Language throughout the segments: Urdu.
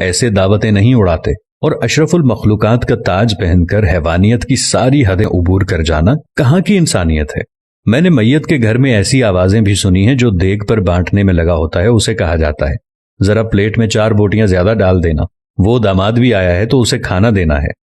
ایسے دعوتیں نہیں اڑاتے، اور اشرف المخلوقات کا تاج پہن کر حیوانیت کی ساری حدیں عبور کر جانا کہاں کی انسانیت ہے؟ میں نے میت کے گھر میں ایسی آوازیں بھی سنی ہیں، جو دیگ پر بانٹنے میں لگا ہوتا ہے اسے کہا جاتا ہے ذرا پلیٹ میں 4 بوٹیاں زیادہ ڈال دینا، وہ داماد بھی آیا ہے تو اسے کھانا دینا ہے۔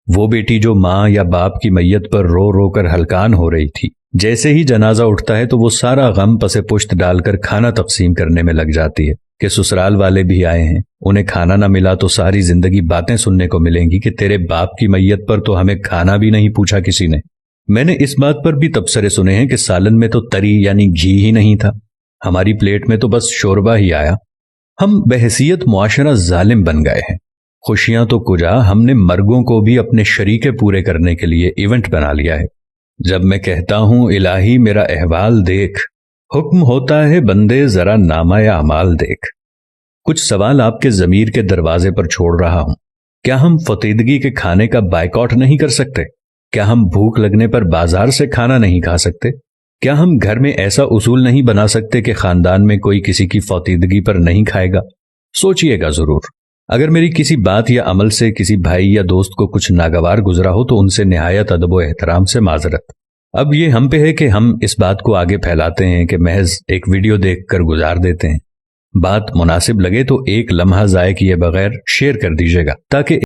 وہ بیٹی جو ماں یا باپ کی میت پر رو رو کر ہلکان ہو رہی تھی، جیسے ہی جنازہ اٹھتا ہے تو وہ سارا غم پسے پشت ڈال کر کھانا تقسیم کرنے میں لگ جاتی ہے کہ سسرال والے بھی آئے ہیں، انہیں کھانا نہ ملا تو ساری زندگی باتیں سننے کو ملیں گی کہ تیرے باپ کی میت پر تو ہمیں کھانا بھی نہیں پوچھا کسی نے۔ میں نے اس بات پر بھی تبصرے سنے ہیں کہ سالن میں تو تری یعنی گھی ہی نہیں تھا، ہماری پلیٹ میں تو بس شوربہ ہی آیا۔ ہم بحیثیت معاشرہ ظالم بن گئے ہیں۔ خوشیاں تو کجا، ہم نے مرگوں کو بھی اپنے شریکے پورے کرنے کے لیے ایونٹ بنا لیا ہے۔ جب میں کہتا ہوں الہی میرا احوال دیکھ، حکم ہوتا ہے بندے ذرا نامہ اعمال دیکھ۔ کچھ سوال آپ کے ضمیر کے دروازے پر چھوڑ رہا ہوں۔ کیا ہم فطیدگی کے کھانے کا بائیکاٹ نہیں کر سکتے؟ کیا ہم بھوک لگنے پر بازار سے کھانا نہیں کھا سکتے؟ کیا ہم گھر میں ایسا اصول نہیں بنا سکتے کہ خاندان میں کوئی کسی کی فطیدگی پر نہیں کھائے گا؟ سوچئے گا ضرور۔ اگر میری کسی بات یا عمل سے کسی بھائی یا دوست کو کچھ ناگوار گزرا ہو تو ان سے نہایت ادب و احترام سے معذرت۔ اب یہ ہم پہ ہے کہ ہم اس بات کو آگے پھیلاتے ہیں کہ محض ایک ویڈیو دیکھ کر گزار دیتے ہیں۔ بات مناسب لگے تو ایک لمحہ ضائع کیے بغیر شیئر کر دیجیے گا تاکہ